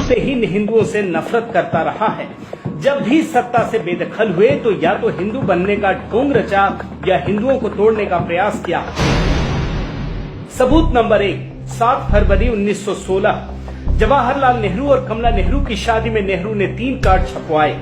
से ही हिंदुओं से नफरत करता रहा है। जब भी सत्ता से बेदखल हुए तो या तो हिंदू बनने का ढोंग रचा या हिंदुओं को तोड़ने का प्रयास किया। सबूत नंबर 1, 7 फरवरी 1916 जवाहरलाल नेहरू और कमला नेहरू की शादी में नेहरू ने 3 कार्ड छपवाए।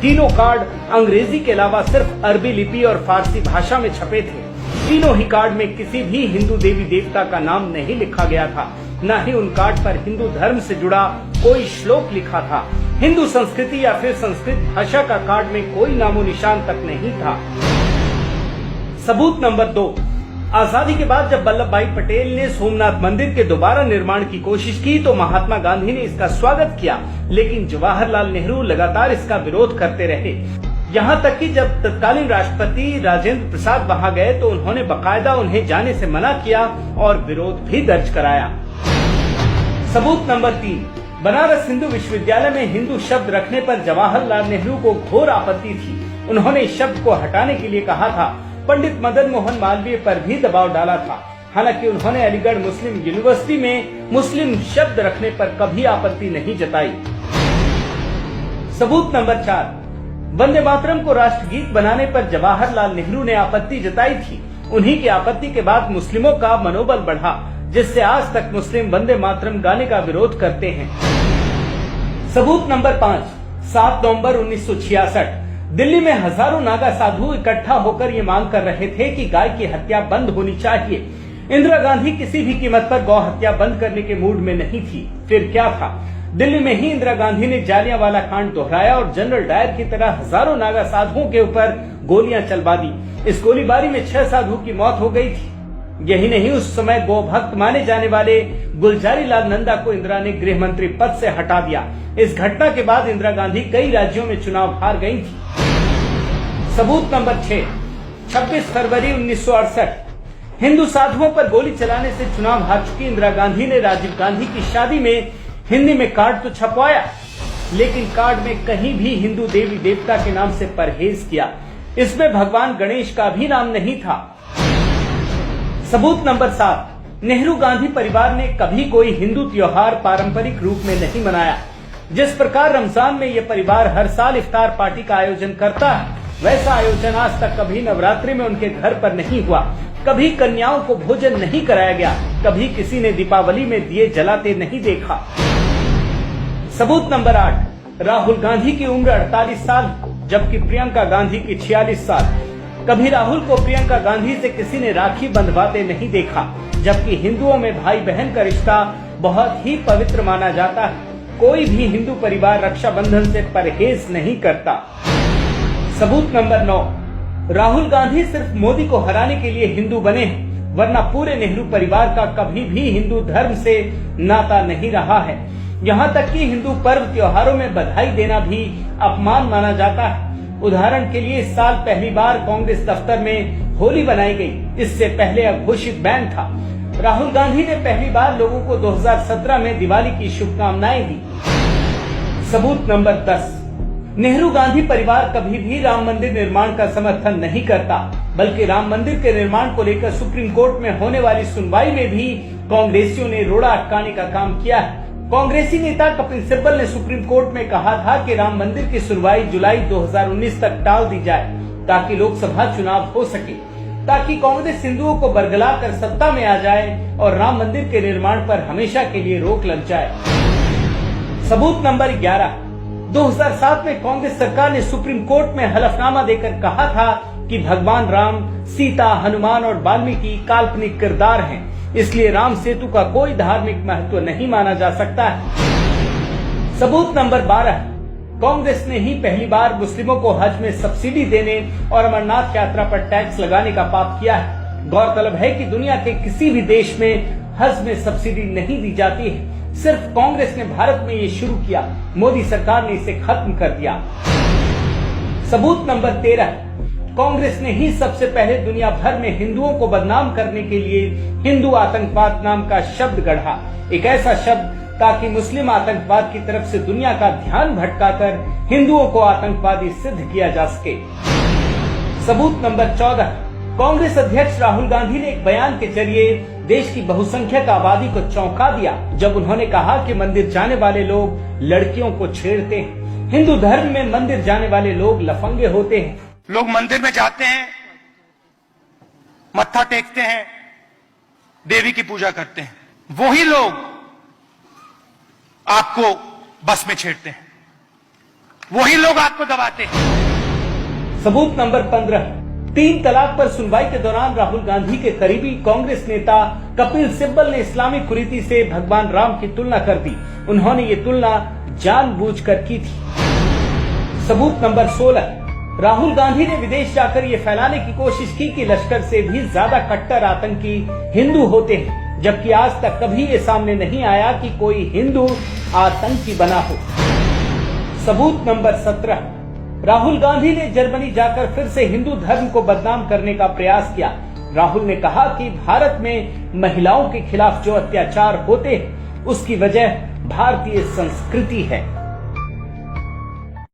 तीनों कार्ड अंग्रेजी के अलावा सिर्फ अरबी लिपि और फारसी भाषा में छपे थे। तीनों ही कार्ड में किसी भी हिंदू देवी देवता का नाम नहीं लिखा गया था, न ही उन कार्ड पर हिंदू धर्म से जुड़ा कोई श्लोक लिखा था। हिंदू संस्कृति या फिर संस्कृत भाषा का कार्ड में कोई नामो निशान तक नहीं था। सबूत नंबर 2, आजादी के बाद जब वल्लभ भाई पटेल ने सोमनाथ मंदिर के दोबारा निर्माण की कोशिश की तो महात्मा गांधी ने इसका स्वागत किया, लेकिन जवाहरलाल नेहरू लगातार इसका विरोध करते रहे। यहाँ तक कि जब तत्कालीन राष्ट्रपति राजेंद्र प्रसाद वहाँ गए तो उन्होंने बकायदा उन्हें जाने से मना किया और विरोध भी दर्ज कराया। सबूत नंबर 3, बनारस हिंदू विश्वविद्यालय में हिंदू शब्द रखने पर जवाहरलाल नेहरू को घोर आपत्ति थी। उन्होंने इस शब्द को हटाने के लिए कहा था। पंडित मदन मोहन मालवीय पर भी दबाव डाला था। हालांकि उन्होंने अलीगढ़ मुस्लिम यूनिवर्सिटी में मुस्लिम शब्द रखने पर कभी आपत्ति नहीं जताई। सबूत नंबर 4, वंदे मातरम को राष्ट्रगीत बनाने पर जवाहरलाल नेहरू ने आपत्ति जताई थी। उन्हीं की आपत्ति के बाद मुस्लिमों का मनोबल बढ़ा, जिससे आज तक मुस्लिम वंदे मातरम गाने का विरोध करते हैं। सबूत नंबर 5, 7 नवंबर 1966 दिल्ली में हजारों नागा साधु इकट्ठा होकर ये मांग कर रहे थे कि गाय की हत्या बंद होनी चाहिए। इंदिरा गांधी किसी भी कीमत पर गौ हत्या बंद करने के मूड में नहीं थी। फिर क्या था, दिल्ली में ही इंदिरा गांधी ने जालियांवाला कांड दोहराया और जनरल डायर की तरह हजारों नागा साधुओं के ऊपर गोलियां चलवा दी। इस गोलीबारी में 6 साधु की मौत हो गई थी। यही नहीं, उस समय गौ भक्त माने जाने वाले गुलजारी लाल नंदा को इंदिरा ने गृह मंत्री पद से हटा दिया। इस घटना के बाद इंदिरा गांधी कई राज्यों में चुनाव हार गई थी। सबूत नंबर 6, 26 फरवरी 1968 हिंदू साधुओं पर गोली चलाने से चुनाव हार चुकी इंदिरा गांधी ने राजीव गांधी की शादी में हिंदी में कार्ड तो छपवाया, लेकिन कार्ड में कहीं भी हिंदू देवी देवता के नाम से परहेज किया। इसमें भगवान गणेश का भी नाम नहीं था। सबूत नंबर 7, नेहरू गांधी परिवार ने कभी कोई हिंदू त्योहार पारंपरिक रूप में नहीं मनाया। जिस प्रकार रमजान में यह परिवार हर साल इफ्तार पार्टी का आयोजन करता है, वैसा आयोजन आज तक कभी नवरात्रि में उनके घर पर नहीं हुआ। कभी कन्याओं को भोजन नहीं कराया गया, कभी किसी ने दीपावली में दिए जलाते नहीं देखा। सबूत नंबर 8, राहुल गांधी की उम्र 48 साल जबकि प्रियंका गांधी की 46 साल। कभी राहुल को प्रियंका गांधी से किसी ने राखी बंधवाते नहीं देखा, जबकि हिंदुओं में भाई बहन का रिश्ता बहुत ही पवित्र माना जाता है। कोई भी हिंदू परिवार रक्षाबंधन से परहेज नहीं करता। सबूत नंबर 9, राहुल गांधी सिर्फ मोदी को हराने के लिए हिंदू बने हैं, वरना पूरे नेहरू परिवार का कभी भी हिंदू धर्म से नाता नहीं रहा है। यहाँ तक कि हिंदू पर्व त्योहारों में बधाई देना भी अपमान माना जाता है। उदाहरण के लिए इस साल पहली बार कांग्रेस दफ्तर में होली बनाई गई। इससे पहले अघोषित बैन था। राहुल गांधी ने पहली बार लोगों को 2017 में दिवाली की शुभकामनाएं दी। सबूत नंबर 10, नेहरू गांधी परिवार कभी भी राम मंदिर निर्माण का समर्थन नहीं करता, बल्कि राम मंदिर के निर्माण को लेकर सुप्रीम कोर्ट में होने वाली सुनवाई में भी कांग्रेसियों ने रोड़ा अटकाने का काम किया है। कांग्रेसी नेता कपिल सिब्बल ने सुप्रीम कोर्ट में कहा था कि राम मंदिर की सुनवाई जुलाई 2019 तक टाल दी जाए ताकि लोकसभा चुनाव हो सके, ताकि कांग्रेस हिंदुओं को बरगला कर सत्ता में आ जाए और राम मंदिर के निर्माण पर हमेशा के लिए रोक लग जाए। सबूत नंबर 11, 2007 में कांग्रेस सरकार ने सुप्रीम कोर्ट में हलफनामा देकर कहा था कि भगवान राम, सीता, हनुमान और वाल्मीकि काल्पनिक किरदार हैं, इसलिए राम सेतु का कोई धार्मिक महत्व नहीं माना जा सकता है। सबूत नंबर 12, कांग्रेस ने ही पहली बार मुस्लिमों को हज में सब्सिडी देने और अमरनाथ यात्रा पर टैक्स लगाने का पाप किया है। गौरतलब है कि दुनिया के किसी भी देश में हज में सब्सिडी नहीं दी जाती है। सिर्फ कांग्रेस ने भारत में ये शुरू किया। मोदी सरकार ने इसे खत्म कर दिया। सबूत नंबर 13, कांग्रेस ने ही सबसे पहले दुनिया भर में हिंदुओं को बदनाम करने के लिए हिंदू आतंकवाद नाम का शब्द गढ़ा। एक ऐसा शब्द ताकि मुस्लिम आतंकवाद की तरफ से दुनिया का ध्यान भटकाकर हिंदुओं को आतंकवादी सिद्ध किया जा सके। सबूत नंबर 14, कांग्रेस अध्यक्ष राहुल गांधी ने एक बयान के जरिए देश की बहुसंख्यक आबादी को चौंका दिया जब उन्होंने कहा कि मंदिर जाने वाले लोग लड़कियों को छेड़ते हैं। हिंदू धर्म में मंदिर जाने वाले लोग लफंगे होते हैं। लोग मंदिर में जाते हैं, मत्था टेकते हैं, देवी की पूजा करते हैं, वही लोग आपको बस में छेड़ते हैं, वही लोग आपको दबाते हैं। सबूत नंबर 15, 3 तलाक पर सुनवाई के दौरान राहुल गांधी के करीबी कांग्रेस नेता कपिल सिब्बल ने इस्लामिक कुरीति से भगवान राम की तुलना कर दी। उन्होंने ये तुलना जानबूझकर की थी। सबूत नंबर 16, राहुल गांधी ने विदेश जाकर ये फैलाने की कोशिश की कि लश्कर से भी ज्यादा कट्टर आतंकी हिंदू होते हैं, जबकि आज तक कभी ये सामने नहीं आया कि कोई हिंदू आतंकी बना हो। सबूत नंबर 17, राहुल गांधी ने जर्मनी जाकर फिर से हिंदू धर्म को बदनाम करने का प्रयास किया। राहुल ने कहा कि भारत में महिलाओं के खिलाफ जो अत्याचार होते हैं उसकी वजह भारतीय संस्कृति है।